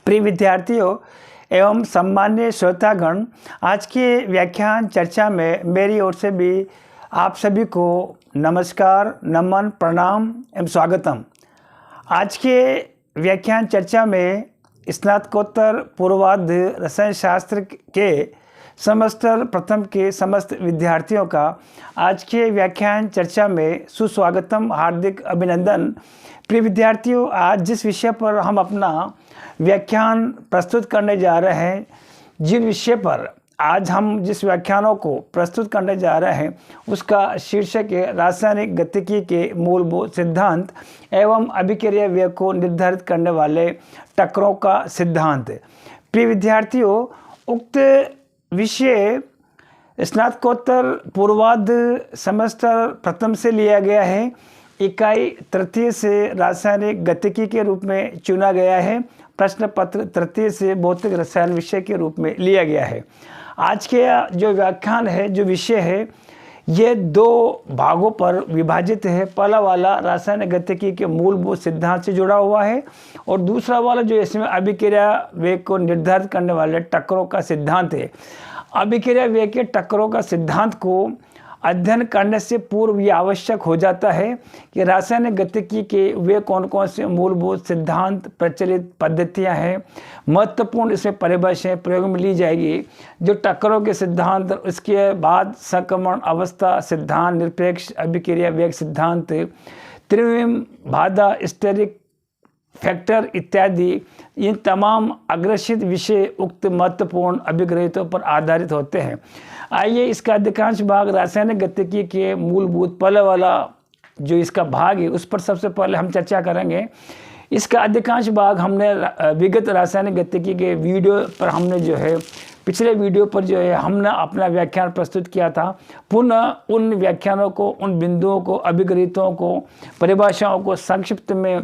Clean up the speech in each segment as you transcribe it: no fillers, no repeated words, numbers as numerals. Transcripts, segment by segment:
प्रिय विद्यार्थियों एवं सम्मान्य श्रोतागण, आज के व्याख्यान चर्चा में मेरी ओर से भी आप सभी को नमस्कार, नमन, प्रणाम एवं स्वागतम। आज के व्याख्यान चर्चा में स्नातकोत्तर पूर्वार्ध रसायन शास्त्र के सेमेस्टर प्रथम के समस्त विद्यार्थियों का आज के व्याख्यान चर्चा में सुस्वागतम, हार्दिक अभिनंदन। प्रिय विद्यार्थियों, आज जिस विषय पर हम अपना व्याख्यान प्रस्तुत करने जा रहे हैं, जिन विषय पर आज हम जिस व्याख्यानों को प्रस्तुत करने जा रहे हैं उसका शीर्षक है रासायनिक गतिकी के मूलभूत सिद्धांत एवं अभिक्रिया वेग को निर्धारित करने वाले टक्करों का सिद्धांत। प्रिय विद्यार्थियों, उक्त विषय स्नातकोत्तर पूर्वार्ध सेमेस्टर प्रथम से लिया गया है। इकाई तृतीय से रासायनिक गतिकी के रूप में चुना गया है। प्रश्न पत्र तृतीय से भौतिक रसायन विषय के रूप में लिया गया है। आज के जो व्याख्यान है, जो विषय है, ये दो भागों पर विभाजित है। पहला वाला रासायनिक गतिकी के मूलभूत सिद्धांत से जुड़ा हुआ है और दूसरा वाला जो इसमें अभिक्रिया वेग को निर्धारित करने वाले टक्करों का सिद्धांत है। अभिक्रिया वेग के टक्करों का सिद्धांत को अध्ययन करने से पूर्व ये आवश्यक हो जाता है कि रासायनिक गतिकी के वे कौन कौन से मूलभूत सिद्धांत, प्रचलित पद्धतियां हैं, महत्वपूर्ण इसमें परिभाषाएं प्रयोग में ली जाएगी। जो टक्करों के सिद्धांत, उसके बाद संक्रमण अवस्था सिद्धांत, निरपेक्ष अभिक्रिया वेग सिद्धांत, त्रिविम बाधा, स्टेरिक फैक्टर इत्यादि, इन तमाम अग्रसित विषय उक्त महत्वपूर्ण अभिग्रहितों पर आधारित होते हैं। आइए इसका अधिकांश भाग रासायनिक गतिकी के मूलभूत पहले वाला जो इसका भाग है उस पर सबसे पहले हम चर्चा करेंगे। इसका अधिकांश भाग हमने विगत रासायनिक गतिकी के वीडियो पर हमने जो है पिछले वीडियो पर जो है हमने अपना व्याख्यान प्रस्तुत किया था। पुनः उन व्याख्यानों को, उन बिंदुओं को, अभिग्रहितों को, परिभाषाओं को संक्षिप्त में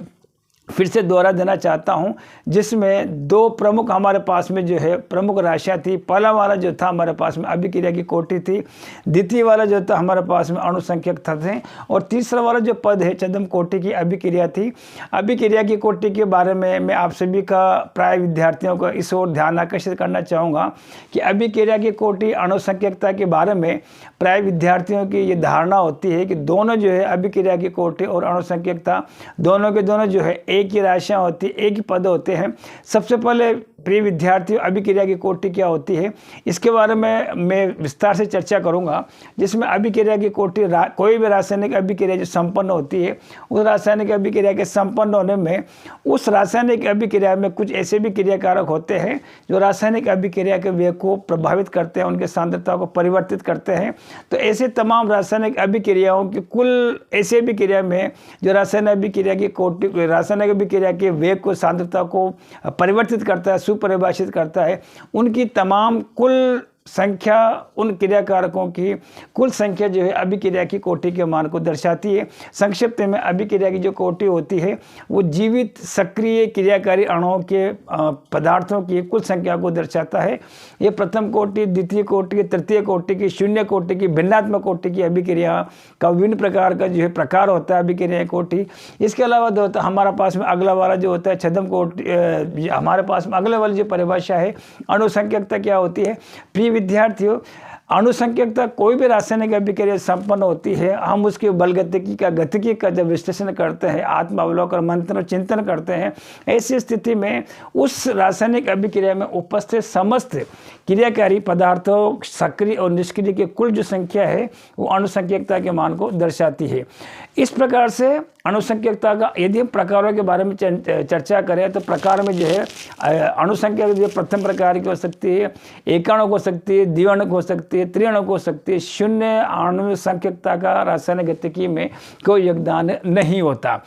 फिर से दोहरा देना चाहता हूं, जिसमें दो प्रमुख हमारे पास में जो है प्रमुख राशियां थी। पहला वाला जो था हमारे पास में अभिक्रिया की कोटि थी, द्वितीय वाला जो था हमारे पास में अणुसंख्यक थे और तीसरा वाला जो पद है छद्म कोटि की अभिक्रिया थी। अभिक्रिया की कोटि के बारे में मैं आप सभी का, प्राय विद्यार्थियों को इस ओर ध्यान आकर्षित करना चाहूँगा कि अभिक्रिया की कोटि अणुसंख्यकता के बारे में प्राय विद्यार्थियों की ये धारणा होती है कि दोनों जो है अभिक्रिया की कोटि और अणुसंख्यकता दोनों के दोनों जो है एक ही राशियां होती, एक ही पद होते हैं। सबसे पहले प्रिय विद्यार्थियों, अभिक्रिया की कोटि क्या होती है इसके बारे में मैं विस्तार से चर्चा करूंगा। जिसमें अभिक्रिया की कोटि कोई भी रासायनिक अभिक्रिया जो संपन्न होती है, उस रासायनिक अभिक्रिया के संपन्न होने में उस रासायनिक अभिक्रिया में कुछ ऐसे भी क्रियाकारक होते हैं जो रासायनिक अभिक्रिया के वेग को प्रभावित करते हैं, उनके सांद्रता को परिवर्तित करते हैं। तो ऐसे तमाम रासायनिक अभिक्रियाओं की कुल ऐसे अभिक्रिया में जो रासायनिक अभिक्रिया की कोटि, रासायनिक अभिक्रिया के वेग को, सांद्रता को परिवर्तित करता है, सुपरिभाषित करता है, उनकी तमाम कुल संख्या, उन क्रियाकारकों की कुल संख्या जो है अभिक्रिया की कोटि के मान को दर्शाती है। संक्षिप्त में अभिक्रिया की जो कोटि होती है वो जीवित सक्रिय क्रियाकारी अणुओं के पदार्थों की कुल संख्या को दर्शाता है। ये प्रथम कोटि, द्वितीय कोटि, तृतीय कोटि की, शून्य कोटि की, भिन्नात्मक कोटि की अभिक्रिया का विभिन्न प्रकार का जो है प्रकार होता है अभिक्रिया कोटि। इसके अलावा जो होता है हमारे पास में अगला वाला जो होता है छद्म कोटि, हमारे पास में अगले वाली जो परिभाषा है अणुसंख्यकता क्या होती है। प्रिय विद्यार्थियों, अणुसंख्यकता कोई भी रासायनिक अभिक्रिया संपन्न होती है, हम उसके बल गतिकी का जब विश्लेषण करते हैं, आत्मावलोकन, मंथन और चिंतन करते हैं, ऐसी स्थिति में उस रासायनिक अभिक्रिया में उपस्थित समस्त क्रियाकारी पदार्थों सक्रिय और निष्क्रिय की कुल जो संख्या है वो अणुसंख्यकता के मान को दर्शाती है। इस प्रकार से अणुसंख्यकता का यदि हम प्रकारों के बारे में चर्चा करें तो प्रकार में जो है अणुसंख्यक जो प्रथम प्रकार की हो सकती है, एकाणुक हो सकती है, द्विअणुक हो सकती है, त्रिअणुक हो सकती है। शून्य अणुसंख्यकता का रासायनिक गतिकी में कोई योगदान नहीं होता।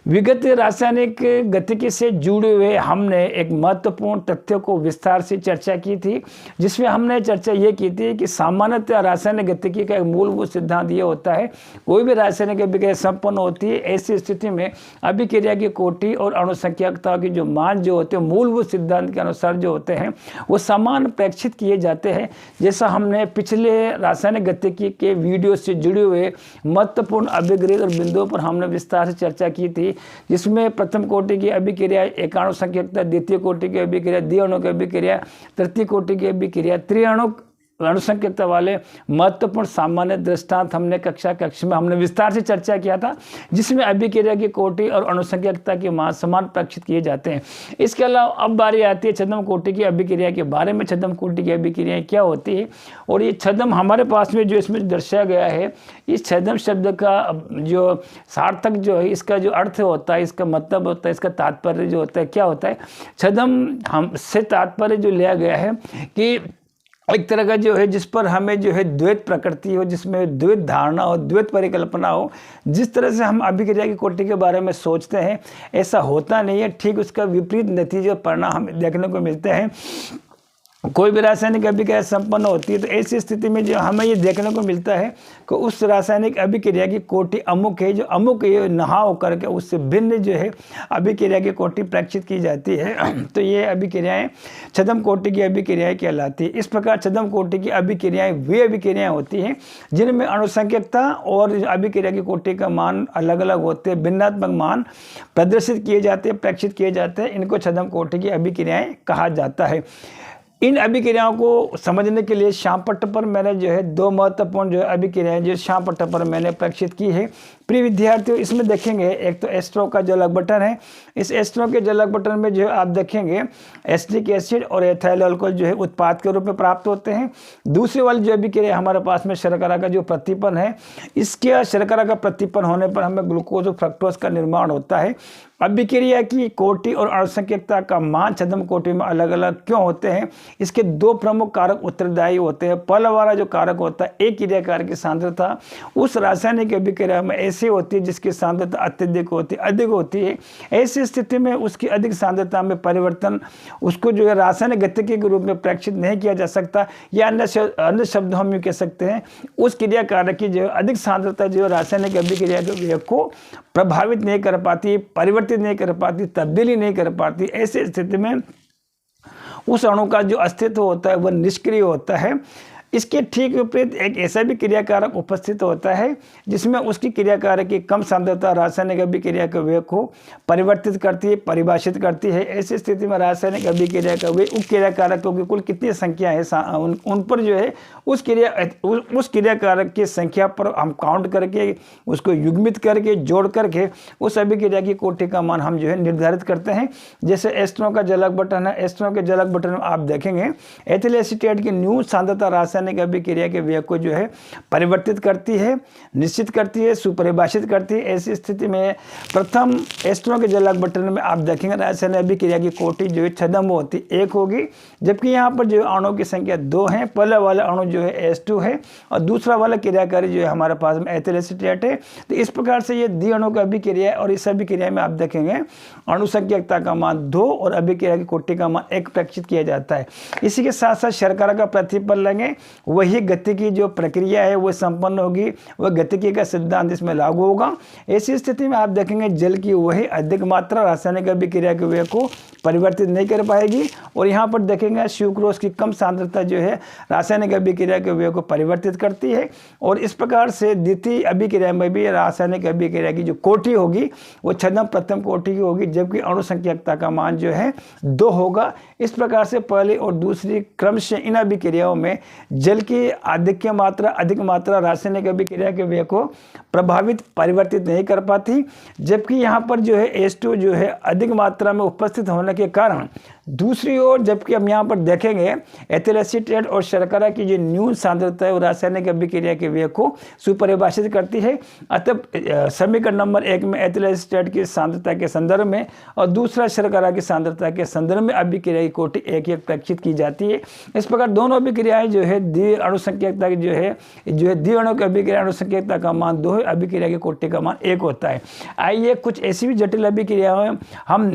विगत रासायनिक गतिकी से जुड़े हुए हमने एक महत्वपूर्ण तथ्य को विस्तार से चर्चा की थी, जिसमें हमने चर्चा ये की थी कि सामान्यतः रासायनिक गतिकी का एक मूलभूत सिद्धांत ये होता है, कोई भी रासायनिक अभिक्रिया संपन्न होती है, ऐसी स्थिति में अभिक्रिया की कोटि और अणुसंख्यकता के जो मान जो होते हैं मूलभूत सिद्धांत के अनुसार जो होते हैं वो समान प्रेक्षित किए जाते हैं। जैसा हमने पिछले रासायनिक गतिकी के वीडियो से जुड़े हुए महत्वपूर्ण अभिग्रहित और बिंदुओं पर हमने विस्तार से चर्चा की थी जिसमें प्रथम कोटि की अभिक्रिया एकाणु संख्यकता, द्वितीय कोटि की अभिक्रिया द्विअणु की अभिक्रिया, तृतीय कोटि की अभिक्रिया त्रिअणु अणुसंख्यकता वाले महत्वपूर्ण सामान्य दृष्टांत हमने कक्षा में हमने विस्तार से चर्चा किया था, जिसमें अभिक्रिया की कोटि और अणुसंख्यकता के मान समान प्रक्षित किए जाते हैं। इसके अलावा अब बारी आती है छद्म कोटि की अभिक्रिया के बारे में। छद्म कोटि की अभिक्रियाएं क्या होती है और ये छद्म हमारे पास में जो इसमें दर्शाया गया है, इस छद्म शब्द का जो सार्थक जो है, इसका जो अर्थ होता है, इसका मतलब होता है, इसका तात्पर्य जो होता है, क्या होता है। छद्म हमसे तात्पर्य जो लिया गया है कि एक तरह का जो है जिस पर हमें जो है द्वैत प्रकृति हो, जिसमें द्वैत धारणा हो, द्वैत परिकल्पना हो। जिस तरह से हम अभिक्रिया की कोटि के बारे में सोचते हैं ऐसा होता नहीं है, ठीक उसका विपरीत नतीजे और परिणाम हमें देखने को मिलते हैं। कोई भी रासायनिक अभिक्रिया संपन्न होती है तो ऐसी स्थिति में जो हमें ये देखने को मिलता है कि उस रासायनिक अभिक्रिया की कोटि अमुक है, जो अमुक ये नहा होकर के उससे भिन्न जो है अभिक्रिया की कोटि प्रक्षित की जाती है। तो ये अभिक्रियाएं छद्म कोटि की अभिक्रियाएं कहलाती है। इस प्रकार छद्म कोटि की अभिक्रियाएं वे अभिक्रियाएं होती हैं जिनमें अणुसंख्यकता और अभिक्रिया की कोटि का मान अलग अलग होते हैं, भिन्नात्मक मान प्रदर्शित किए जाते हैं, प्रेक्षित किए जाते हैं। इनको छद्म कोटि की अभिक्रियाएं कहा जाता है। इन अभिक्रियाओं को समझने के लिए श्याम पट्ट पर मैंने जो है दो महत्वपूर्ण जो अभिक्रियाएं जो श्याम पट्ट पर मैंने प्रक्षित की है। प्रिय विद्यार्थियों, इसमें देखेंगे एक तो एस्ट्रो का जलक बटन है। इस एस्ट्रो के जलक बटन में जो है आप देखेंगे एसिटिक एसिड और एथाइल अल्कोहल जो है उत्पाद के रूप में प्राप्त होते हैं। दूसरी वाली जो अभिक्रिया हमारे पास में शर्करा का जो प्रतिपन है, इसके शर्करा का प्रतिपन होने पर हमें ग्लूकोज और फ्रक्टोज का निर्माण होता है। अभिक्रिया की कोटि और अणुसंख्यकता का मान छद्म कोटि में अलग अलग क्यों होते हैं, इसके दो प्रमुख कारक उत्तरदायी होते हैं। पहला वाला जो कारक होता है एक क्रियाकार की सांद्रता, उस रासायनिक अभिक्रिया में ऐसी होती है जिसकी सांद्रता अत्यधिक होती है, अधिक होती है। ऐसी स्थिति में उसकी अधिक सांद्रता में परिवर्तन उसको जो है रासायनिक गतिकी के रूप में प्रेक्षित नहीं किया जा सकता, या अन्य शब्द हम यूँ कह सकते हैं उस क्रियाकारक की जो है अधिक सांद्रता जो रासायनिक अभिक्रिया के को प्रभावित नहीं कर पाती, परिवर्तित नहीं कर पाती, तब्दीली नहीं कर पाती। ऐसी स्थिति में उस अणु का जो अस्तित्व होता है वह निष्क्रिय होता है। इसके ठीक विपरीत एक ऐसा भी क्रियाकारक उपस्थित होता है जिसमें उसकी क्रियाकारक की कम सांद्रता रासायनिक अभिक्रिया के वेग को परिवर्तित करती है, परिभाषित करती है। ऐसी स्थिति में रासायनिक अभिक्रिया का वेग उप क्रियाकारकों की कुल कितनी संख्या है उन पर जो है उस क्रियाकारक की संख्या पर हम काउंट करके उसको युग्मित करके जोड़ करके उस अभिक्रिया की कोटि का मान हम जो है निर्धारित करते हैं। जैसे एस्ट्रो का जलक बटन है, एस्ट्रो के जलक बटन में आप देखेंगे एथिल एसीटेट की न्यून सांद्रता रासायनिक अभिक्रिया के वेग को जो है परिवर्तित करती है, निश्चित करती है, सुपरिभाषित करती है। ऐसी स्थिति में प्रथम एस्ट्रो के जलक बटन में आप देखेंगे रासायनिक अभिक्रिया की कोटि जो है छद्म होती 1 होगी, जबकि यहाँ पर जो अणुओं की संख्या 2 है। पहला वाला अणु जो है H2 है और दूसरा वाला क्रियाकारी जो है हमारे पास में एथिल एसीटेट है। तो इस प्रकार से ये द्विअणु का अभिक्रिया है और इस अभिक्रिया में आप देखेंगे अणुसंख्यकता का मान 2 और अभिक्रिया की कोटि का मान 1 प्रक्षित किया जाता है। इसी के साथ साथ शर्करा का प्रतिपल लेंगे, वही गतिकी जो प्रक्रिया है वो संपन्न होगी, वह गतिकी का सिद्धांत इसमें लागू होगा। ऐसी स्थिति में आप देखेंगे जल की वही अधिक मात्रा रासायनिक अभिक्रिया के वेग को परिवर्तित नहीं कर पाएगी और यहाँ पर देखेंगे सुक्रोज की कम सांद्रता जो है रासायनिक अभिक्रिया के वेग को परिवर्तित करती है। और इस प्रकार से द्वितीय अभिक्रिया में भी रासायनिक अभिक्रिया की जो कोटि होगी वो छद्म प्रथम कोटि की होगी, जबकि अणुसंख्यकता का मान जो है 2 होगा। इस प्रकार से पहली और दूसरी क्रम से इन अभिक्रियाओं में जल की अधिक मात्रा रासायनिक अभिक्रिया के वेग को प्रभावित परिवर्तित नहीं कर पाती, जबकि यहाँ पर जो है H2 जो है अधिक मात्रा में उपस्थित होने के कारण दूसरी ओर जबकि हम यहाँ पर देखेंगे एथिल एसीटेट और शर्करा की जो न्यून सांद्रता है वो रासायनिक अभिक्रिया के वेग को सुपरिभाषित करती है। अतः समीकरण नंबर 1 में एथिल एसीटेट की सांद्रता के संदर्भ में और दूसरा शर्करा की सांद्रता के संदर्भ में अभिक्रिया की कोटि 1 प्रक्षित की जाती है। इस प्रकार दोनों अभिक्रियाएं जो है अणुसंख्यकता की जो है द्विअणु की अभिक्रिया अणुसंख्यकता का मान 2 है, अभिक्रिया की कोटि का मान 1 होता है। आइए कुछ ऐसी भी जटिल अभिक्रियाएं हम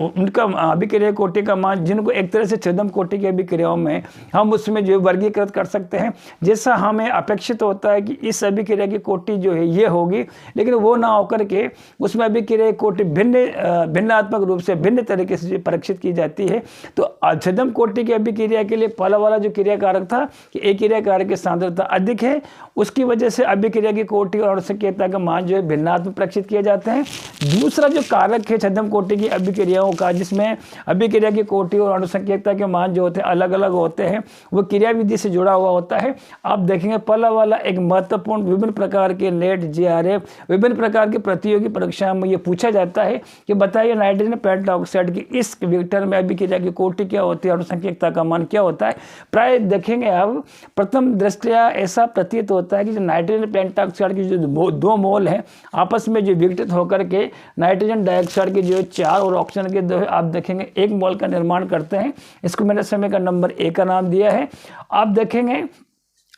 उनका अभिक्रिया कोटि का मान, जिनको एक तरह से छद्म कोटि की अभिक्रियाओं में हम उसमें जो वर्गीकृत कर सकते हैं। जैसा हमें अपेक्षित होता है कि इस अभिक्रिया की कोटि जो है ये होगी, लेकिन वो ना होकर के उसमें अभिक्रिया की कोटि भिन्नात्मक रूप से भिन्न तरीके से परीक्षित की जाती है। तो छद्म कोटि की अभिक्रिया के लिए पहला वाला जो क्रिया कारक था कि एक क्रिया कारक की सांद्रता अधिक है, उसकी वजह से अभिक्रिया की कोटि और अणुसंकेतता का मान जो है भिन्नात्मक परीक्षित किए जाते हैं। दूसरा जो कारक है छद्म कोटि की अभिक्रियाओं का, जिसमें अभिक्रिया की कोटि और अणुसंकेतता के मान जो होते हैं अलग अलग होते हैं, वो क्रिया विधि से जुड़ा हुआ होता है। आप देखेंगे पहला वाला एक महत्वपूर्ण विभिन्न प्रकार के नेट जीआरएफ विभिन्न प्रकार की प्रतियोगी परीक्षाओं में ये पूछा जाता है कि बताइए नाइट्रोजन पेंटाऑक्साइड की इस विक्टर में अभिक्रिया की कोटि क्या होती है, अणुसंकेतता का मान क्या होता है। प्राय देखेंगे आप प्रथम दृष्टया ऐसा प्रतीत होता है कि जो नाइट्रोजन पेंटाऑक्साइड की जो 2 मोल हैं आपस में जो विघटित होकर के नाइट्रोजन डाइऑक्साइड के जो 4 और ऑक्सीजन के 2 आप देखेंगे 1 मोल का निर्माण करते हैं। इसको मैंने समीकरण नंबर 1 का नाम दिया है। आप देखेंगे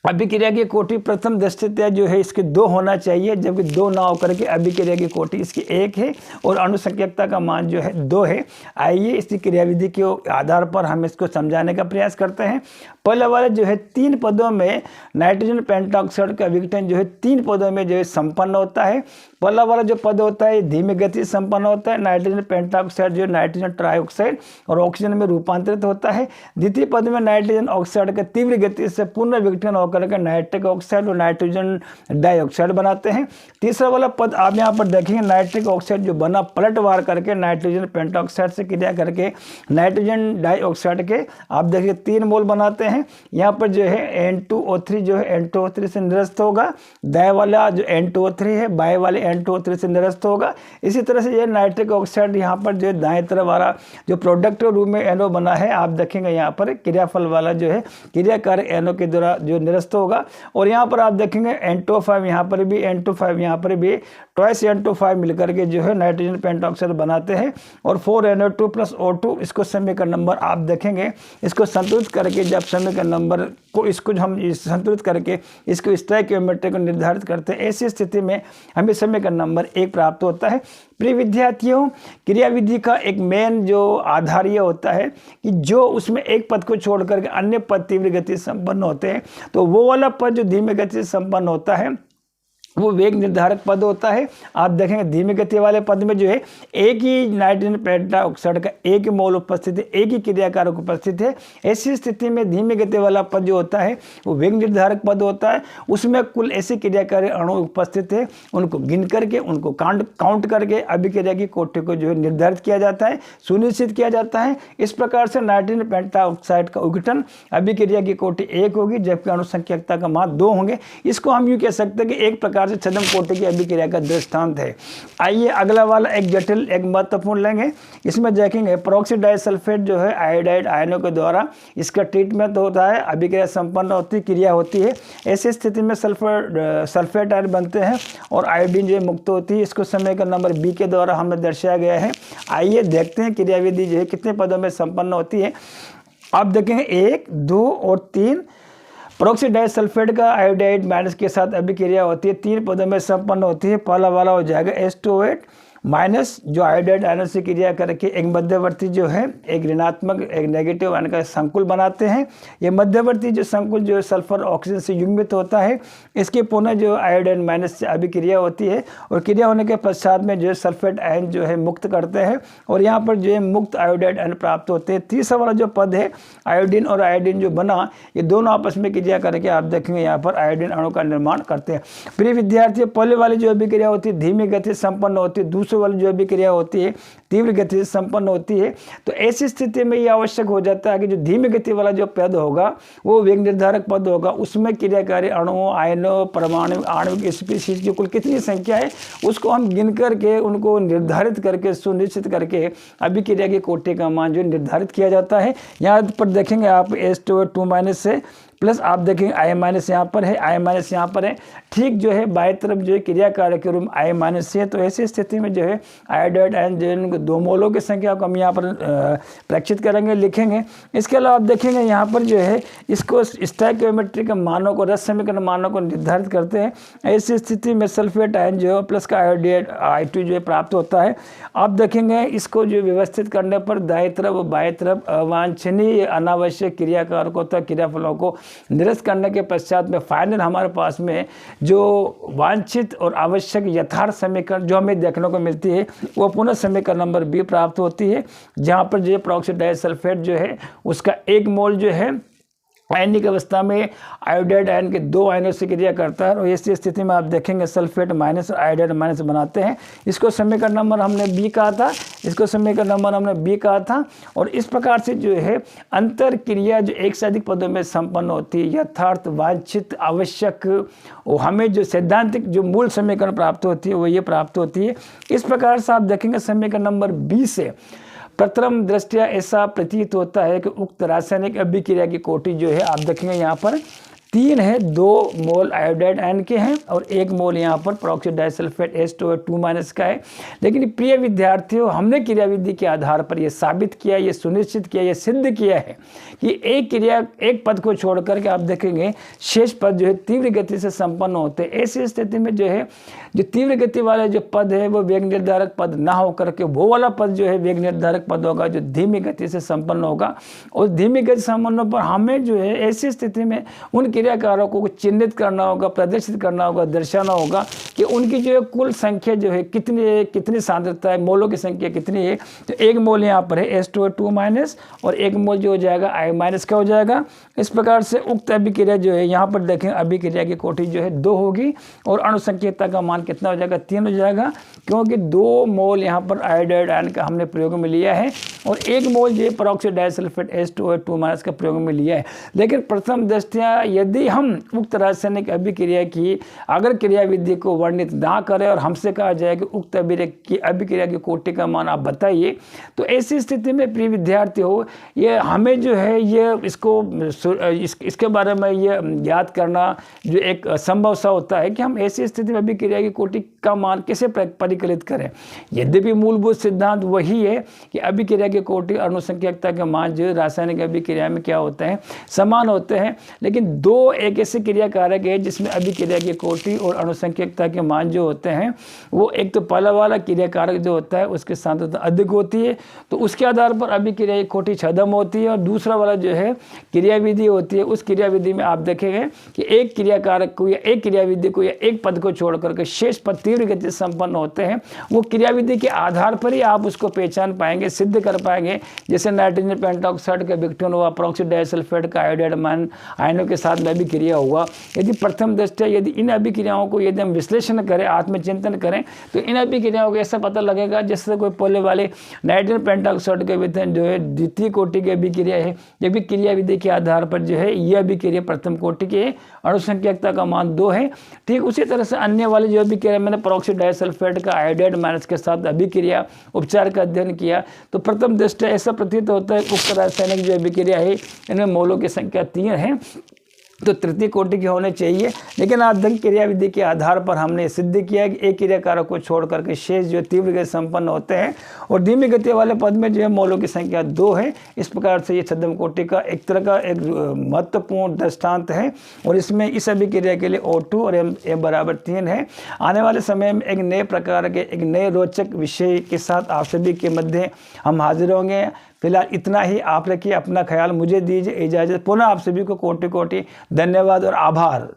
अभिक्रिया की कोटि प्रथम दृष्टया जो है इसके 2 होना चाहिए, जबकि 2 ना होकर के अभिक्रिया की कोटि इसकी 1 है और अणुसंकेतता का मान जो है 2 है। आइए इसकी क्रियाविधि के आधार पर हम इसको समझाने का प्रयास करते हैं। पहले वाले जो है 3 पदों में नाइट्रोजन पेंटाऑक्साइड का विघटन जो है 3 पदों में जो है संपन्न होता है। पहला वाला जो पद होता है धीमी गति से संपन्न होता है, नाइट्रोजन पेंटाऑक्साइड जो नाइट्रोजन ट्राइऑक्साइड और ऑक्सीजन में रूपांतरित होता है। द्वितीय पद में नाइट्रोजन ऑक्साइड का तीव्र गति से पुनः विघटन होकर के नाइट्रिक ऑक्साइड और नाइट्रोजन डाइऑक्साइड बनाते हैं। तीसरा वाला पद आप यहाँ पर देखेंगे नाइट्रिक ऑक्साइड जो बना पलटवार करके नाइट्रोजन पेंटाऑक्साइड से क्रिया करके नाइट्रोजन डाइऑक्साइड के आप देखिए 3 मोल बनाते हैं। यहाँ पर जो है N2O3 जो है N2O3 से निरस्त होगा, दाएं वाला जो N2O3 है बाएं वाले N2O3 से निरस्त होगा। इसी तरह से ये नाइट्रिक ऑक्साइड यहाँ पर जो दाएं तरफ वाला जो प्रोडक्ट रूप में NO बना है आप देखेंगे यहाँ पर क्रियाफल वाला जो है क्रियाकारक NO के द्वारा जो निरस्त होगा। और यहाँ पर आप देखेंगे N2O5 यहाँ पर भी N2O5 यहाँ पर भी ट्वाइस N2O5 मिलकर के जो है नाइट्रोजन पेंटाऑक्साइड बनाते हैं और 4NO2 + O2 इसको समीकरण नंबर आप देखेंगे इसको संतुलित करके जब समीकरण नंबर को इसको हम संतुलित करके इसको स्टोइकियोमेट्री को निर्धारित करते हैं, ऐसी स्थिति में हमें समीकरण नंबर 1 प्राप्त होता है। प्रिय विद्यार्थियों, क्रियाविधि का एक मेन जो आधार ये होता है कि जो उसमें एक पद को छोड़ करके अन्य पद तीव्र गति से संपन्न होते हैं, तो वो वाला पद जो धीमी गति से संपन्न होता है वो वेग निर्धारक पद होता है। आप देखेंगे धीमी गति वाले पद में जो है एक ही नाइट्रोजन पेंटाऑक्साइड का एक ही मोल उपस्थित है, एक ही क्रियाकारक उपस्थित है। ऐसी स्थिति में धीमी गति वाला पद जो होता है वो वेग निर्धारक पद होता है। उसमें कुल ऐसे क्रियाकारी अणु उपस्थित है, उनको गिन करके उनको काउंट करके अभिक्रिया की कोटि को जो है निर्धारित किया जाता है, सुनिश्चित किया जाता है। इस प्रकार से नाइट्रोजन पेंटाऑक्साइड का विघटन अभिक्रिया की कोटि 1 होगी, जबकि अणुसंकेतता का मान 2 होंगे। इसको हम यूँ कह सकते हैं कि एक प्रकार से छद्म कोटि की अभिक्रिया का दृष्टांत है। आइए अगला वाला एक जटिल एक महत्वपूर्ण लेंगे। इसमें देखेंगे पेरोक्सी डाइसल्फेट जो है आयोडाइड आयनों के द्वारा इसका ट्रीटमेंट होता है, अभिक्रिया संपन्न होती क्रिया होती है। ऐसी स्थिति में सल्फेट आयन बनते हैं और आयोडीन जो है मुक्त होती है। इसको समीकरण नंबर B के द्वारा हमें दर्शाया गया है। आइए देखते हैं क्रियाविधि जो है कितने पदों में संपन्न होती है। आप देखेंगे 1, 2 और 3 पेरोक्सी डाइसल्फेट का आयोडाइड माइनस के साथ अभिक्रिया होती है, 3 पदों में संपन्न होती है। पहला वाला हो जाएगा H2O8 माइनस जो आयोडाइड आयन से क्रिया करके एक मध्यवर्ती जो है एक ऋणात्मक एक नेगेटिव आयन का संकुल बनाते हैं। ये मध्यवर्ती जो संकुल जो है सल्फर ऑक्सीजन से युग्मित होता है। इसके पुनः जो आयोडाइड माइनस से अभिक्रिया होती है और क्रिया होने के पश्चात में जो है सल्फेट आयन जो है मुक्त करते हैं और यहाँ पर जो है मुक्त आयोडाइड आयन प्राप्त होते हैं। तीसरा वाला जो पद है आयोडीन और आयोडीन जो बना, ये दोनों आपस में क्रिया करके आप देखेंगे यहाँ पर आयोडीन अणु का निर्माण करते हैं। प्रिय विद्यार्थी, पहले वाली जो अभिक्रिया होती है धीमी गति संपन्न होती है, दूसरे वाली जो अभिक्रिया होती है तीव्र गति से संपन्न होती है। तो ऐसी स्थिति में यह आवश्यक हो जाता है कि जो धीमी गति वाला जो पद होगा वो वेग निर्धारक पद होगा। उसमें क्रियाकारी अणुओं आयनों परमाणु आणविक स्पीशीज की कुल कितनी संख्या है उसको हम गिन करके उनको निर्धारित करके सुनिश्चित करके अभिक्रिया की कोटि का मान जो निर्धारित किया जाता है। यहाँ पर देखेंगे आप H2O2 माइनस से प्लस आप देखेंगे आई माइनस यहाँ पर है, आई माइनस यहाँ पर है, ठीक जो है बाएं तरफ जो है क्रिया कारक के रूप में आई माइनस है। तो ऐसी स्थिति में जो है आयोडाइड आयन जो है दो मोलों की संख्या को हम यहाँ पर प्रेक्षित करेंगे, लिखेंगे। इसके अलावा आप देखेंगे यहाँ पर जो है इसको स्टोइकियोमेट्री के मानों को, रस समीकरण मानों को निर्धारित करते हैं। ऐसी स्थिति में सल्फेट आयन जो है प्लस का आयोडाइड I2 जो है प्राप्त होता है। आप देखेंगे इसको जो व्यवस्थित करने पर दाएं तरफ और बाएं तरफ अवांछनीय अनावश्यक क्रियाकारकों तथा क्रियाफलों को निरस्त करने के पश्चात में फाइनल हमारे पास में जो वांछित और आवश्यक यथार्थ समीकरण जो हमें देखने को मिलती है वो पुनः समीकरण नंबर बी प्राप्त होती है, जहाँ पर जो पेरोक्सो डाइसल्फेट जो है उसका 1 मोल जो है आयनिक अवस्था में आयोडाइड आयन के 2 आयनों से क्रिया करता है। और ऐसी स्थिति में आप देखेंगे सल्फेट माइनस और आयोडाइड माइनस बनाते हैं। इसको समीकरण नंबर हमने बी कहा था, इसको समीकरण नंबर हमने बी कहा था। और इस प्रकार से जो है अंतर क्रिया जो एक से अधिक पदों में संपन्न होती है, यथार्थ, वांछित, आवश्यक, और हमें जो सैद्धांतिक जो मूल समीकरण प्राप्त होती है वो ये प्राप्त होती है। इस प्रकार से आप देखेंगे समीकरण नंबर बी से प्रथम दृष्टया ऐसा प्रतीत होता है कि उक्त रासायनिक अभिक्रिया की कोटि जो है आप देखेंगे यहाँ पर 3 है, 2 मोल आयोडाइड आयन के हैं और 1 मोल यहाँ पर पेरोक्सो डाइसल्फेट H2O2- का है। लेकिन प्रिय विद्यार्थियों, हमने क्रियाविधि के आधार पर यह साबित किया, ये सुनिश्चित किया, ये सिद्ध किया है कि एक पद को छोड़ करके आप देखेंगे शेष पद जो है तीव्र गति से संपन्न होते हैं। ऐसी स्थिति में जो है जो तीव्र गति वाले जो पद है वो वेग निर्धारक पद ना होकर के वो वाला पद जो है वेग निर्धारक पद होगा जो धीमी गति से संपन्न होगा। और धीमी गति संपन्न पर हमें जो है ऐसी स्थिति में उन क्रियाकारकों को चिन्हित करना होगा, प्रदर्शित करना होगा, दर्शाना होगा कि उनकी जो है कुल संख्या जो है कितनी सांद्रता है, मोलों की संख्या कितनी है। तो 1 मोल यहाँ पर है H2O2- और 1 मोल जो हो जाएगा I- का हो जाएगा। इस प्रकार से उक्त अभिक्रिया जो है यहाँ पर देखें अभिक्रिया की कोटि जो है 2 होगी और अणुसंकेतता का मान कितना हो जाएगा, 3 हो जाएगा, क्योंकि 2 मोल यहाँ पर आयोडाइड आयन का हमने प्रयोग में लिया है और 1 मोल जो है पेरोक्सो डाइसल्फेट H2O2- का प्रयोग में लिया है। लेकिन प्रथम दृष्टया यदि हम उक्त रासायनिक अभिक्रिया की अगर क्रियाविधि को वर्णित ना करें और हमसे कहा जाए कि उक्त अभिक्रिया की कोटि का मान आप बताइए, तो ऐसी स्थिति में प्रिय विद्यार्थी हो ये हमें जो है ये इसके बारे में ये याद करना जो एक संभव सा होता है कि हम ऐसी स्थिति में अभिक्रिया की कोटि का मान कैसे परिकलित करें। यद्यपि मूलभूत सिद्धांत वही है कि अभिक्रिया की कोटि अणुसंख्यकता के मान जो रासायनिक अभिक्रिया में क्या होते हैं, समान होते हैं। लेकिन 2 एक ऐसे क्रिया कारक है जिसमें अभिक्रिया की कोटि और अणुसंख्यकता के मान जो होते हैं वो एक तो पहला वाला क्रिया कारक जो होता है उसकी सांद्रता अधिक होती है, तो उसके आधार पर अभिक्रिया की कोटि छदम होती है। और दूसरा वाला जो है क्रियाविधि होती है, उस क्रियाविधि में आप देखेंगे कि एक क्रिया कारक को या एक क्रियाविधि को या एक पद को छोड़ करके शेष पद तीव्र गति से संपन्न होते हैं। वो क्रियाविधि के आधार पर ही आप उसको पहचान पाएंगे, सिद्ध कर पाएंगे। जैसे नाइट्रोजन पेंटॉक्साइड का विघटन हुआ, पेरोक्सो डाइसल्फेट का आयोडाइड आयनों के साथ में अभिक्रिया हुआ। यदि प्रथम दृष्टया यदि इन अभिक्रियाओं को यदि हम विश्लेषण करें, आत्मचिंतन करें, तो इन अभिक्रियाओं को ऐसा पता लगेगा जैसे कोई पहले वाले नाइट्रोजन पेंटॉक्साइड के विघटन जो है द्वितीय कोटि की अभिक्रिया है, ये भी क्रियाविधि के आधार पर जो है यह अभिक्रिया प्रथम कोटि की है, अणुसंख्यकता का मान 2 है। ठीक उसी तरह से अन्य वाले जो अभिक्रिया मैंने पेरोक्सो डाइसल्फेट का आयोडाइड माइनस के साथ अभिक्रिया उपचार का अध्ययन किया, तो प्रथम दृष्टया ऐसा प्रतीत होता है उक्त रासायनिक जो अभिक्रिया है इनमें मोलों की संख्या 3 है, तो तृतीय कोटि के होने चाहिए। लेकिन आधुनिक क्रियाविधि के आधार पर हमने सिद्ध किया कि एक क्रियाकारक को छोड़ करके शेष जो तीव्र गति संपन्न होते हैं और धीमी गति वाले पद में जो है मोलों की संख्या 2 है। इस प्रकार से ये छद्म कोटि का एक तरह का एक महत्वपूर्ण दृष्टांत है और इसमें इस अभिक्रिया के लिए O2 और M=3 है। आने वाले समय में एक नए प्रकार के एक नए रोचक विषय के साथ आप सभी के मध्य हम हाजिर होंगे। फिलहाल इतना ही, आप रखिए अपना ख्याल, मुझे दीजिए इजाज़त। पुनः आप सभी को कोटि कोटि धन्यवाद और आभार।